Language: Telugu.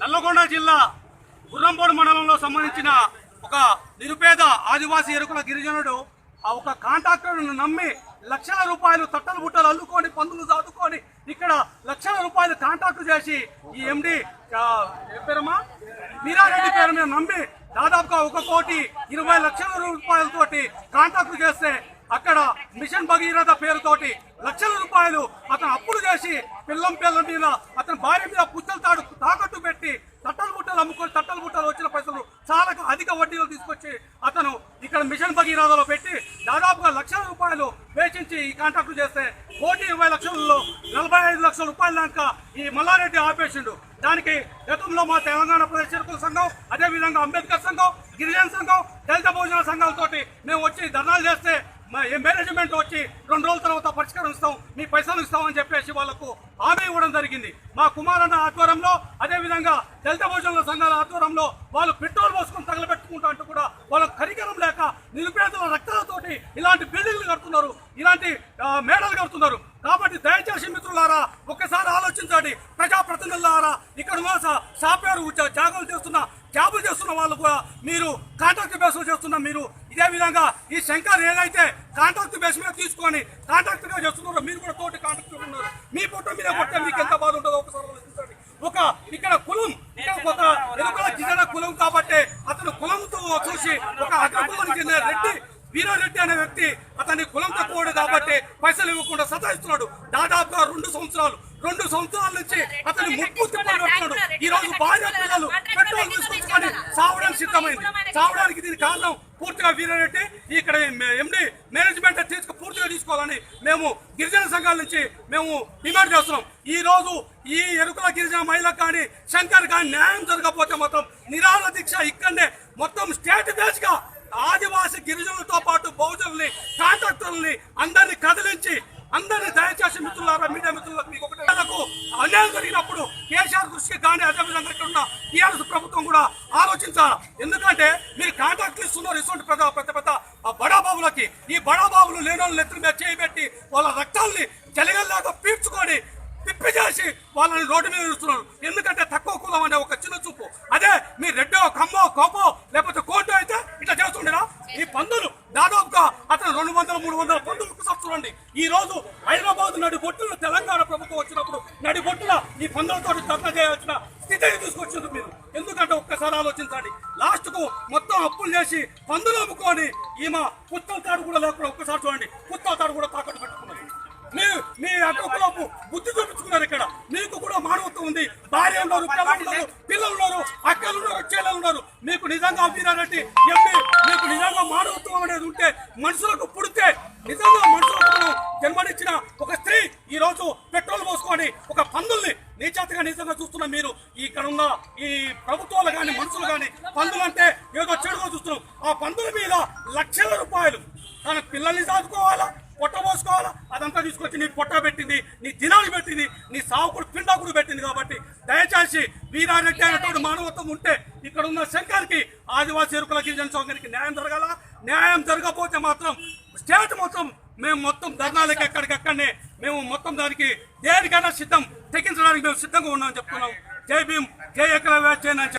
నల్లగొండ జిల్లా గుర్రంపోడు మండలంలో సంబంధించిన ఒక నిరుపేద ఆదివాసీ ఎరుకుల గిరిజనుడు ఆ ఒక కాంట్రాక్టర్ను నమ్మి లక్షల రూపాయలు తట్టలు బుట్టలు అల్లుకొని పందులు సాదుకొని ఇక్కడ లక్షల రూపాయలు కాంట్రాక్టు చేసి ఈ ఎండి పేరమ్మా మీరారెడ్డి పేరు మీద నమ్మి దాదాపుగా 1,20,00,000 రూపాయలతోటి కాంట్రాక్టు చేస్తే అక్కడ మిషన్ భగీరథ పేరుతోటి లక్షల రూపాయలు అతను అప్పులు చేసి పిల్ల మీద అతని భార్య మీద పుస్తలు తాకట్టు పెట్టి తట్టలు బుట్టలు అమ్ముకొని తట్టలు బుట్టలు వచ్చిన పైసలు చాలా అధిక వడ్డీలు తీసుకొచ్చి అతను ఇక్కడ మిషన్ భగీరథలో పెట్టి దాదాపుగా లక్షల రూపాయలు వేచించి ఈ కాంట్రాక్టు చేస్తే 1,20,00,000లో 45 లక్షల రూపాయల దాకా ఈ మల్లారెడ్డి ఆపేసిండు. దానికి గతంలో మా తెలంగాణ ప్రదేశ్ ఎరుకుల సంఘం, అదేవిధంగా అంబేద్కర్ సంఘం, గిరిజన సంఘం, దళిత భోజన సంఘాలతోటి మేము వచ్చి ధర్నాలు చేస్తే మేనేజ్మెంట్ వచ్చి 2 రోజుల తర్వాత పరిష్కారం ఇస్తాం, మీ పైసలు ఇస్తామని చెప్పేసి వాళ్లకు హామీ ఇవ్వడం జరిగింది. మా కుమారన్న ఆధ్వర్యంలో, అదేవిధంగా దళిత భోజన సంఘాల ఆధ్వర్యంలో వాళ్ళు పెట్రోల్ పోసుకొని తగలబెట్టుకుంటా అంటూ కూడా వాళ్ళకు కరికరం లేక నిరుపేదల రక్తాలతోటి ఇలాంటి బిల్డింగ్లు కడుతున్నారు, ఇలాంటి మేడలు కడుతున్నారు. కాబట్టి దయచేసి మిత్రులారా ఒక్కసారి ఆలోచించండి. ప్రజాప్రతినిధులారా, ఇక్కడ సాఫ్ట్వేర్ జాబులు చేస్తున్న వాళ్ళు కూడా మీరు కాంట్రాక్ట్ బేస్లో చేస్తున్న మీరు ఇదే విధంగా ఈ శంకర్ ఏదైతే కాంట్రాక్ట్ బేస్ మీద తీసుకొని కాంట్రాక్ట్గా చేస్తున్నారో మీరు కూడా తోటి కాంట్రాక్ట్ ఉన్నారు. మీ పొట్ట మీద కొట్టే మీకు ఎంత బాధ ఉంటుందో ఒకసారి ఆలోచించండి. ఇక్కడ కులం ఒక ఎరుకల గిరిజన కులం కాబట్టి అతను కులంతో చూసి ఒక అగ్రకులానికి చెందిన రెడ్డి వీరారెడ్డి అనే వ్యక్తి అతని కులం తక్కువ కాబట్టి పైసలు ఇవ్వకుండా సతాయిస్తున్నాడు. దాదాపుగా 2 సంవత్సరాల నుంచి అతని ముప్పు తిప్పలు పెడుతున్నాడు. ఈ రోజు భార్య పిల్లలు పెట్రోల్ తీసుకొచ్చుకొని సావడానికి సిద్ధమైంది. సావడానికి దీని కారణం పూర్తిగా వీరారెడ్డి. ఇక్కడ ఎండి మేనేజ్మెంట్ పూర్తిగా తీసుకోవాలని మేము గిరిజన సంఘాల నుంచి మేము డిమాండ్ చేస్తున్నాం. ఈ రోజు ఈ ఎరుకుల గిరిజన మహిళకు కానీ శంకర్ కానీ న్యాయం జరగకపోతే మొత్తం నిరాహార దీక్ష ఇక్కడనే మొత్తం స్టేట్ బేస్ గా ఆదివాసీ గిరిజనులతో పాటు బహుజనుల్ని, కాంట్రాక్టర్లని అందరినీ కదిలించి అందరినీ దయచేసి మిత్రులారా, మీడియా మిత్రులకు మీకు ఒకటి అన్యాయం జరిగినప్పుడు కేసీఆర్ దృష్టికి కానీ అదేవిధంగా ఇక్కడ ఉన్న టీఆర్ఎస్ ప్రభుత్వం కూడా ఆలోచించాలి. ఎందుకంటే మీరు కాంట్రాక్ట్లు ఇస్తున్నారు ఇటువంటి పెద్ద బడాబాబులకి. ఈ బడాబాబులు లేని వాళ్ళు నెత్తుల మీద చేయబెట్టి వాళ్ళ రక్తాల్ని జలగల్లాగా పీల్చుకొని తిప్పి చేసి వాళ్ళని రోడ్డు మీద ఇస్తున్నారు. ఎందుకంటే తక్కువ కులం అనే ఒక చిన్న చూపు. అదే మీ రెడ్డో, కమ్మో, కోపో లేకపోతే కోటో అయితే ఇట్లా చేస్తుండేనా? ఈ పందులు దాదాపుగా అతను 200-300 పందులు చూడండి. ఈ రోజు హైదరాబాద్ నడిబొట్టున తెలంగాణ ప్రభుత్వం వచ్చినప్పుడు నడిబొట్టున ఈ పందులతో ధర్నా చేయాల్సిన స్థితిని తీసుకొచ్చింది మీరు. ఎందుకంటే ఒక్కసారి ఆలోచించండి. లాస్ట్ కు మొత్తం అప్పులు చేసి పందులు అమ్ముకొని ఈమె పుస్తల తాడు కూడా లేకుండా ఒక్కసారి చూడండి, పుస్తల తాడు కూడా తాకట్టు పెట్టుకున్నారు. మీ అగ్రకులపు బుద్ధి చూపించుకున్నారు. ఇక్కడ మీకు కూడా మానవత్వం ఉంది. భార్య ఉన్నారు, పిల్లలు ఉన్నారు, అక్కలు ఉన్నారు, చెల్లెలు ఉన్నారు. మీకు నిజంగా వీరారెడ్డి ఎంపీ మీకు నిజంగా మానవత్వం అనేది ఉంటే, మనుషులకు పుడితే నిజంగా మనుషులకు జన్మనిచ్చిన ఒక స్త్రీ ఈ రోజు పెట్రోల్ పోసుకొని ఒక పందుల్ని నీచేతగా నిజంగా చూస్తున్న మీరు ఇక్కడ ఉన్న ఈ ప్రభుత్వాలు కానీ మనుషులు కానీ పందులు అంటే ఏదో చెడుగా చూస్తున్నాం. ఆ పందుల మీద లక్షల రూపాయలు తన పిల్లల్ని సాదుకోవాలా, పొట్ట పోసుకోవాలా, అదంతా తీసుకొచ్చి నీ పొట్ట పెట్టింది, నీ దినాలు పెట్టింది, నీ సావుకుడు పిండాకుడు పెట్టింది. కాబట్టి దయచేసి వీరారెడ్డి అనేటువంటి మానవత్వం ఉంటే ఇక్కడ ఉన్న శంకర్కి ఆదివాసీ ఎరుకుల గిరిజన సౌకర్యానికి న్యాయం జరగాల. న్యాయం జరగకపోతే మాత్రం స్టేట్ మొత్తం మేము మొత్తం ధర్నాలకి ఎక్కడికక్కడనే మేము మొత్తం దానికి దేనికైనా తెగించడానికి మేము సిద్ధంగా ఉన్నామని చెప్తున్నాం. జై భీమ్, జై ఏకలవ్య.